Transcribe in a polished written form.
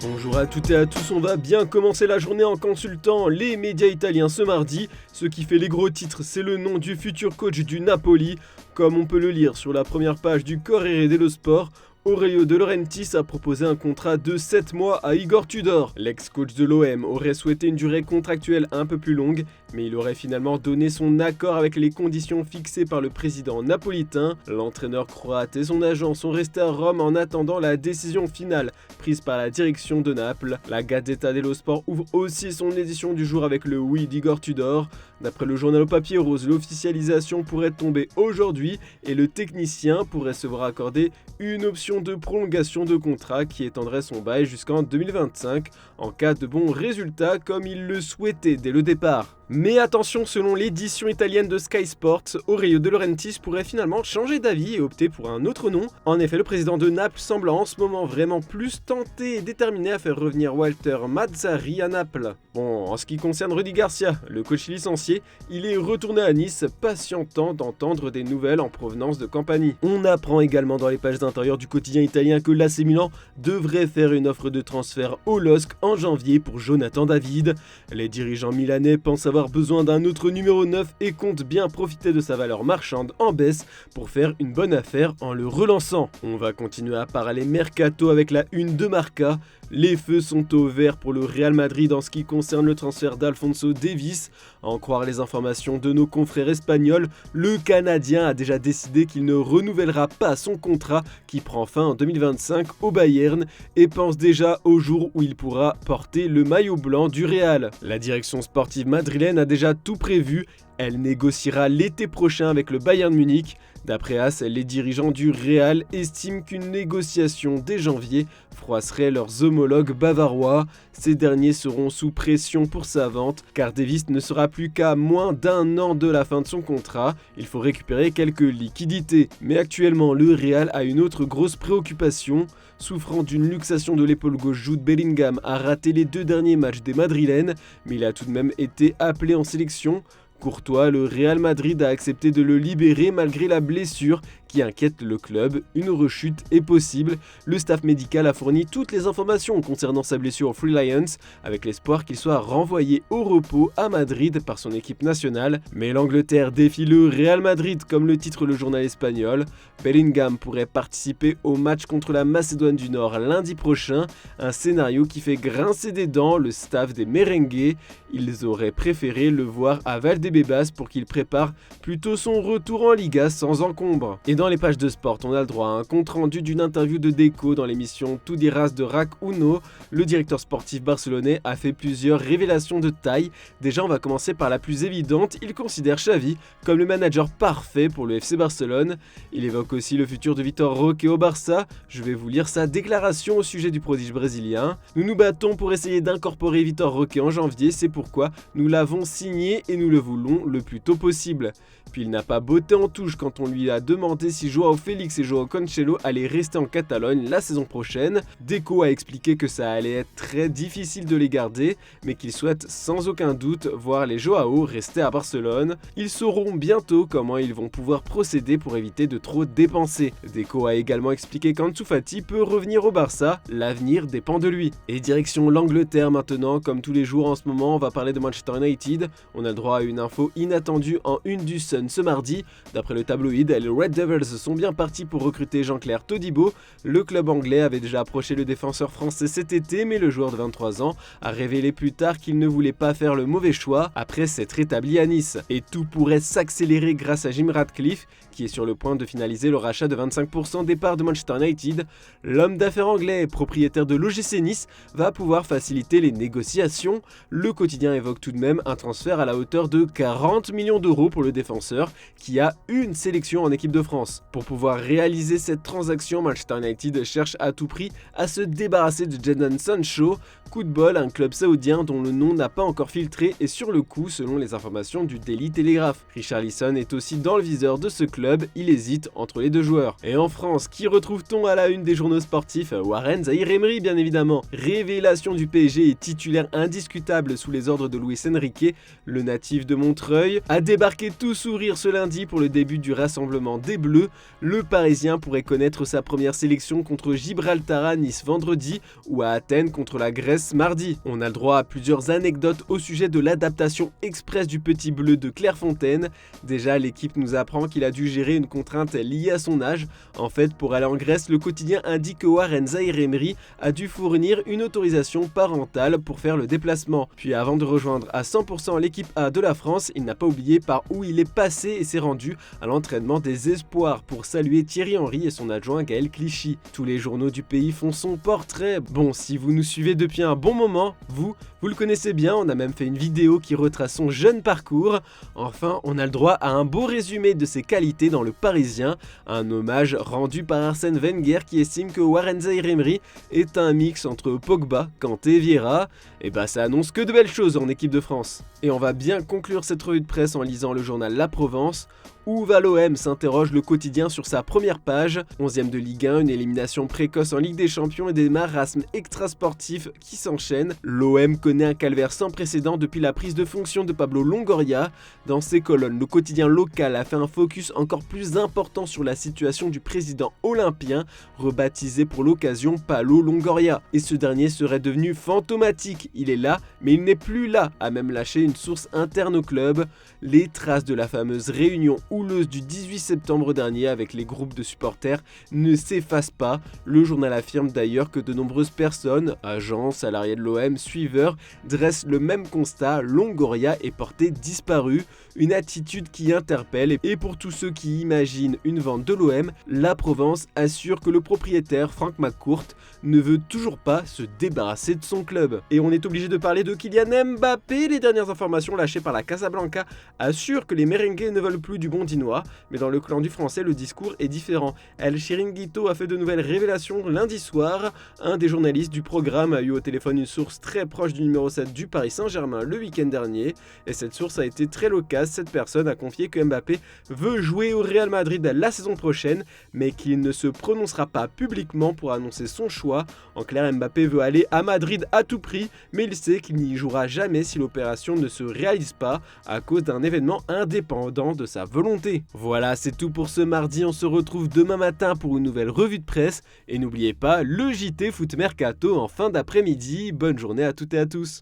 Bonjour à toutes et à tous, on va bien commencer la journée en consultant les médias italiens ce mardi. Ce qui fait les gros titres, c'est le nom du futur coach du Napoli. Comme on peut le lire sur la première page du Corriere dello Sport, Aurelio De Laurentiis a proposé un contrat de 7 mois à Igor Tudor. L'ex-coach de l'OM aurait souhaité une durée contractuelle un peu plus longue, mais il aurait finalement donné son accord avec les conditions fixées par le président napolitain. L'entraîneur croate et son agent sont restés à Rome en attendant la décision finale prise par la direction de Naples. La Gazzetta dello Sport ouvre aussi son édition du jour avec le oui d'Igor Tudor. D'après le journal au papier rose, l'officialisation pourrait tomber aujourd'hui et le technicien pourrait se voir accorder une option de prolongation de contrat qui étendrait son bail jusqu'en 2025 en cas de bons résultats comme il le souhaitait dès le départ. Mais attention, selon l'édition italienne de Sky Sports, Aurelio De Laurentiis pourrait finalement changer d'avis et opter pour un autre nom. En effet, le président de Naples semble en ce moment vraiment plus tenté et déterminé à faire revenir Walter Mazzarri à Naples. Bon, en ce qui concerne Rudy Garcia, le coach licencié, il est retourné à Nice, patientant d'entendre des nouvelles en provenance de Campanie. On apprend également dans les pages intérieures du quotidien italien que l'AC Milan devrait faire une offre de transfert au LOSC en janvier pour Jonathan David. Les dirigeants milanais pensent avoir besoin d'un autre numéro 9 et comptent bien profiter de sa valeur marchande en baisse pour faire une bonne affaire en le relançant. On va continuer à parler mercato avec la une de Marca. Les feux sont au vert pour le Real Madrid en ce qui concerne le transfert d'Alphonso Davies. À en croire les informations de nos confrères espagnols, le Canadien a déjà décidé qu'il ne renouvellera pas son contrat qui prend fin en 2025 au Bayern et pense déjà au jour où il pourra porter le maillot blanc du Real. La direction sportive madrilène a déjà tout prévu. Elle négociera l'été prochain avec le Bayern Munich. D'après AS, les dirigeants du Real estiment qu'une négociation dès janvier froisserait leurs homologues bavarois. Ces derniers seront sous pression pour sa vente car Davies ne sera plus qu'à moins d'un an de la fin de son contrat. Il faut récupérer quelques liquidités. Mais actuellement, le Real a une autre grosse préoccupation. Souffrant d'une luxation de l'épaule gauche, Jude Bellingham a raté les 2 derniers matchs des Madrilènes, mais il a tout de même été appelé en sélection. Courtois, le Real Madrid a accepté de le libérer malgré la blessure qui inquiète le club. Une rechute est possible. Le staff médical a fourni toutes les informations concernant sa blessure au Free Lions avec l'espoir qu'il soit renvoyé au repos à Madrid par son équipe nationale. Mais l'Angleterre défie le Real Madrid comme le titre le journal espagnol. Bellingham pourrait participer au match contre la Macédoine du Nord lundi prochain. Un scénario qui fait grincer des dents le staff des merengues. Ils auraient préféré le voir à Valdebebas pour qu'il prépare plutôt son retour en Liga sans encombre. Et dans les pages de sport, on a le droit à un compte rendu d'une interview de Deco dans l'émission Tout Diras de Rac Uno. Le directeur sportif barcelonais a fait plusieurs révélations de taille. Déjà, on va commencer par la plus évidente. Il considère Xavi comme le manager parfait pour le FC Barcelone. Il évoque aussi le futur de Vitor Roque au Barça. Je vais vous lire sa déclaration au sujet du prodige brésilien. Nous nous battons pour essayer d'incorporer Vitor Roque en janvier, c'est pourquoi nous l'avons signé et nous le voulons le plus tôt possible. Puis il n'a pas botté en touche quand on lui a demandé si Joao Félix et Joao Cancelo allaient rester en Catalogne la saison prochaine. Deco a expliqué que ça allait être très difficile de les garder, mais qu'il souhaite sans aucun doute voir les Joao rester à Barcelone. Ils sauront bientôt comment ils vont pouvoir procéder pour éviter de trop dépenser. Deco a également expliqué qu'Ansu Fati peut revenir au Barça, l'avenir dépend de lui. Et direction l'Angleterre maintenant, comme tous les jours en ce moment, on va parler de Manchester United. On a le droit à une info inattendue en une du Sun ce mardi. D'après le tabloïd, les Red Devils sont bien partis pour recruter Jean-Claire Todibo. Le club anglais avait déjà approché le défenseur français cet été, mais le joueur de 23 ans a révélé plus tard qu'il ne voulait pas faire le mauvais choix après s'être établi à Nice. Et tout pourrait s'accélérer grâce à Jim Ratcliffe, qui est sur le point de finaliser le rachat de 25% des parts de Manchester United. L'homme d'affaires anglais, propriétaire de l'OGC Nice, va pouvoir faciliter les négociations. Le quotidien évoque tout de même un transfert à la hauteur de 40 millions d'euros pour le défenseur, qui a une sélection en équipe de France. Pour pouvoir réaliser cette transaction, Manchester United cherche à tout prix à se débarrasser de Jadon Sancho. Coup de bol, un club saoudien dont le nom n'a pas encore filtré est sur le coup selon les informations du Daily Telegraph. Richarlison est aussi dans le viseur de ce club, il hésite entre les deux joueurs. Et en France, qui retrouve-t-on à la une des journaux sportifs? Warren Zaïre-Emery bien évidemment. Révélation du PSG et titulaire indiscutable sous les ordres de Luis Enrique. Le natif de Montreuil a débarqué tout sourire sourire ce lundi pour le début du rassemblement des Bleus. Le Parisien pourrait connaître sa première sélection contre Gibraltar à Nice vendredi ou à Athènes contre la Grèce mardi. On a le droit à plusieurs anecdotes au sujet de l'adaptation express du Petit Bleu de Clairefontaine. Déjà, l'équipe nous apprend qu'il a dû gérer une contrainte liée à son âge. En fait, pour aller en Grèce, le quotidien indique que Warren Zaïre-Emery a dû fournir une autorisation parentale pour faire le déplacement. Puis avant de rejoindre à 100% l'équipe A de la France, il n'a pas oublié par où il est passé et s'est rendu à l'entraînement des espoirs pour saluer Thierry Henry et son adjoint Gaël Clichy. Tous les journaux du pays font son portrait. Bon, si vous nous suivez depuis un bon moment, vous le connaissez bien, on a même fait une vidéo qui retrace son jeune parcours. Enfin, on a le droit à un beau résumé de ses qualités dans le Parisien, un hommage rendu par Arsène Wenger qui estime que Warren Zaïre-Emery est un mix entre Pogba, Kanté et Vieira. Et bah ça annonce que de belles choses en équipe de France. Et on va bien conclure cette revue de presse en lisant le journal La Provence. Où va l'OM, s'interroge le quotidien sur sa première page. 11e de Ligue 1, une élimination précoce en Ligue des Champions et des marasmes extrasportifs qui s'enchaînent. L'OM connaît un calvaire sans précédent depuis la prise de fonction de Pablo Longoria. Dans ses colonnes, le quotidien local a fait un focus encore plus important sur la situation du président olympien, rebaptisé pour l'occasion Palo Longoria. Et ce dernier serait devenu fantomatique. Il est là, mais il n'est plus là, a même lâché une source interne au club. Les traces de la fameuse réunion houleuse du 18 septembre dernier avec les groupes de supporters ne s'effacent pas. Le journal affirme d'ailleurs que de nombreuses personnes, agents, salariés de l'OM, suiveurs, dressent le même constat, Longoria est porté disparu. Une attitude qui interpelle et pour tous ceux qui imaginent une vente de l'OM, la Provence assure que le propriétaire Frank McCourt ne veut toujours pas se débarrasser de son club. Et on est obligé de parler de Kylian Mbappé. Les dernières informations lâchées par la Casablanca assurent que les merengues ne veulent plus du Bondinois, mais dans le clan du français, le discours est différent. El Chiringuito a fait de nouvelles révélations lundi soir. Un des journalistes du programme a eu au téléphone une source très proche du numéro 7 du Paris Saint-Germain le week-end dernier, et cette source a été très locale. Cette personne a confié que Mbappé veut jouer au Real Madrid la saison prochaine, mais qu'il ne se prononcera pas publiquement pour annoncer son choix. En clair, Mbappé veut aller à Madrid à tout prix, mais il sait qu'il n'y jouera jamais si l'opération ne se réalise pas à cause d'un événement indépendant de sa volonté. Voilà, c'est tout pour ce mardi. On se retrouve demain matin pour une nouvelle revue de presse. Et n'oubliez pas, le JT Foot Mercato en fin d'après-midi. Bonne journée à toutes et à tous.